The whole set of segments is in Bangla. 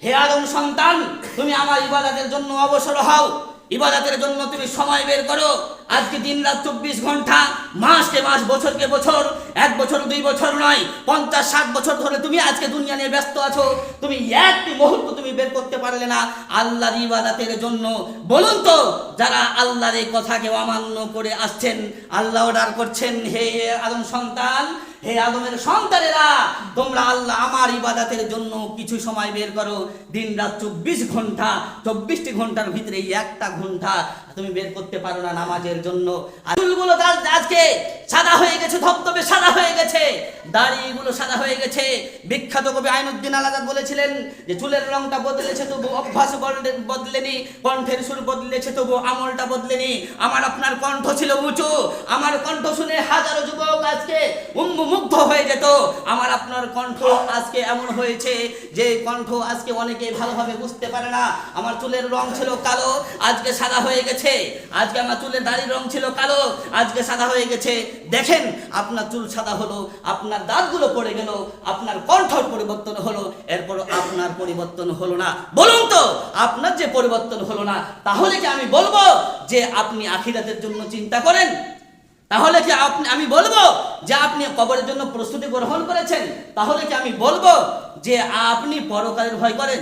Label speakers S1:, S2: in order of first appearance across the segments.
S1: হে আদম সন্তান, তুমি আমার ইবাদতের জন্য অবসর হও, ইবাদতের জন্য তুমি সময় বের করো। আজকে দিন রাত 24 ঘন্টা, মাসকে মাস, বছরকে বছর, 1 বছর 2 বছর নয়, 50-60 বছর ধরে তুমি আজকে দুনিয়া নিয়ে ব্যস্ত আছো। তুমি একটি মুহূর্ত তুমি বের করতে পারলে না আল্লাহর ইবাদতের জন্য। বলুন তো, যারা আল্লাহর এই কথাকে অমান্য করে আসছেন, আল্লাহ অর্ডার করছেন, হে আদম সন্তান, হে আদমের সন্তানেরা, তোমরা আল্লাহ আমার ইবাদতের জন্য কিছু সময় বের করো। দিন রাত 24 ঘন্টা, 24টি ঘন্টার ভিতরে 1টা ঘন্টা তুমি বের করতে পারো না নামাজের জন্য। চুলগুলো আজকে সাদা হয়ে গেছে, ধবধবে সাদা হয়ে গেছে, দাড়িগুলো সাদা হয়ে গেছে। বিখ্যাত কবি আইনুদ্দিন আল আজাদ বলেছিলেন যে চুলের রংটা বদলেছে তবু অভ্যাস বদলেনি, কণ্ঠের সুর বদলেছে তবু আমলটা বদলেনি। আমার আপনার কণ্ঠ ছিল উঁচু, আমার কণ্ঠ শুনে হাজারো যুবক আজকে মুগ্ধ হয়ে যেত। আমার আপনার কণ্ঠ আজকে এমন হয়েছে যে কণ্ঠ আজকে অনেকে ভালোভাবে বুঝতে পারে না। আমার চুলের রং ছিল কালো, আজকে সাদা হয়ে গেছে। আজকে আমার চুলের দাড়ির রং ছিল কালো, আজকে সাদা হয়ে গেছে। দেখেন, আপনার চুল সাদা হলো, আপনার দাঁতগুলো পড়ে গেল, আপনার কণ্ঠর পরিবর্তন হলো, এরপর আপনার পরিবর্তন হলো না। বলুন তো, আপনার যে পরিবর্তন হলো না, তাহলে কি আমি বলবো যে আপনি আখিরাতের জন্য চিন্তা করেন? তাহলে কি আমি বলবো যে আপনি কবরের জন্য প্রস্তুতি গ্রহণ করেছেন? তাহলে কি আমি বলবো যে আপনি পরকালের ভয় করেন?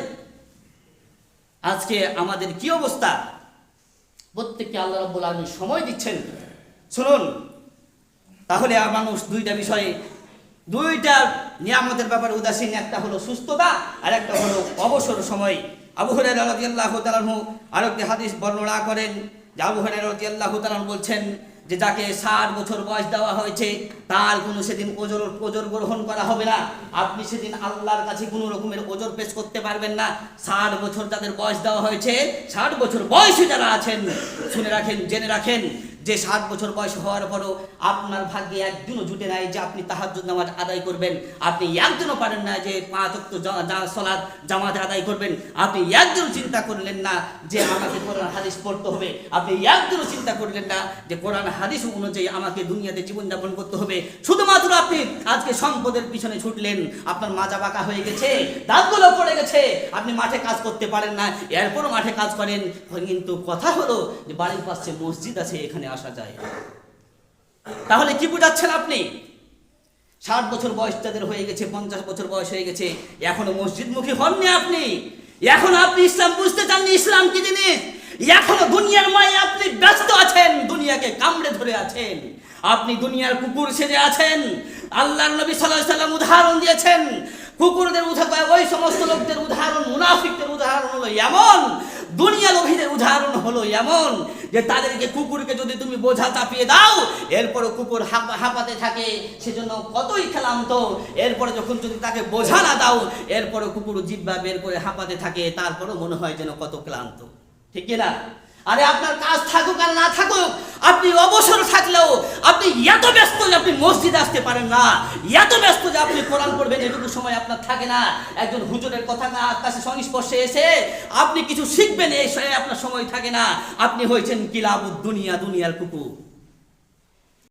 S1: আজকে আমাদের কি অবস্থা? প্রত্যেককে আল্লাহ রাব্বুল আলামিন সময় দিচ্ছেন। শুনুন, তাহলে মানুষ দুইটা বিষয়ে, দুইটা নিয়ামতের ব্যাপারে উদাসীন। একটা হলো সুস্থতা, আর একটা হলো অবসর সময়। আবু হুরায়রা রাদিয়াল্লাহু তাআলা আনহু আরেকটি হাদিস বর্ণনা করেন যে আবু হুরায়রা রাদিয়াল্লাহু তাআলা বলছেন যে যাকে 60 বছর বয়স দেওয়া হয়েছে তার কোনো সেদিন ওজর গ্রহণ করা হবে না। আপনি সেদিন আল্লাহর কাছে কোনো রকমের ওজর পেশ করতে পারবেন না। 60 বছর তাদের বয়স দেওয়া হয়েছে, 60 বছর বয়সী যারা আছেন, শুনে রাখেন, জেনে রাখেন যে 60 বছর বয়স হওয়ার পরও আপনার ভাগ্যে একদিনও জুটে নাই যে আপনি তাহাজ্জুদ নামাজ আদায় করবেন। আপনি একদিনও পারেন না যে 5 ওয়াক্ত সালাত জামাতে আদায় করবেন। আপনি একদিনও চিন্তা করলেন না যে আমাকে কোরআন হাদিস পড়তে হবে। আপনি একদিনও চিন্তা করলেন না যে কোরআন হাদিস অনুযায়ী আমাকে দুনিয়াতে জীবনযাপন করতে হবে। শুধুমাত্র আপনি আজকে সম্পদের পিছনে ছুটলেন, আপনার মাজা বাঁকা হয়ে গেছে, দাঁতগুলো পড়ে গেছে, আপনি মাঠে কাজ করতে পারেন না, এরপরও মাঠে কাজ করেন। কিন্তু কথা হলো যে বাড়ির পাশে মসজিদ আছে, এখানে আসা যায়। তাহলে কি বুঝাচ্ছেন আপনি? 60 বছর বয়স তাদের হয়ে গেছে, 50 বছর বয়স হয়ে গেছে, এখনো মসজিদমুখী হননি আপনি। এখনো আপনি ইসলাম বুঝতে চাননি, ইসলাম কি জিনিস। এখনো দুনিয়ার মায়ে আপনি ব্যস্ত আছেন, দুনিয়াকে কামড়ে ধরে আছেন, আপনি দুনিয়ার কুকুর সেজে আছেন। আল্লাহর নবী সাল্লাল্লাহু আলাইহি ওয়াসাল্লাম উদাহরণ দিয়েছেন, কুকুরদের উদাহরণ, ওই সমস্ত লোকদের উদাহরণ, মুনাফিকদের উদাহরণ হলো এমন, দুনিয়া লোভীদের উদাহরণ হলো এমন যে তাদেরকে, কুকুরকে যদি তুমি বোঝা চাপিয়ে দাও, এরপরও কুকুর হাঁপাতে থাকে, সেজন্য কতই ক্লান্ত। এরপরে যখন যদি তাকে বোঝা না দাও, এরপরও কুকুর জিহ্বা বের করে হাঁপাতে থাকে, তারপরও মনে হয় যেন কত ক্লান্ত। ঠিক কিনা? আরে আপনার কাজ থাকুক আর না থাকুক, আপনি অবসর থাকলেও আপনি এত ব্যস্ত যে আপনি মসজিদে আসতে পারেন না, এত ব্যস্ত যে আপনি কোরআন পড়বেন এটুকু সময় আপনার থাকে না। একজন হুজুরের কথা না কাছে সংস্পর্শে এসে আপনি কিছু শিখবেন, এই আপনার সময় থাকে না। আপনি হয়েছেন কিলাবুদ দুনিয়া, দুনিয়ার কুকুর।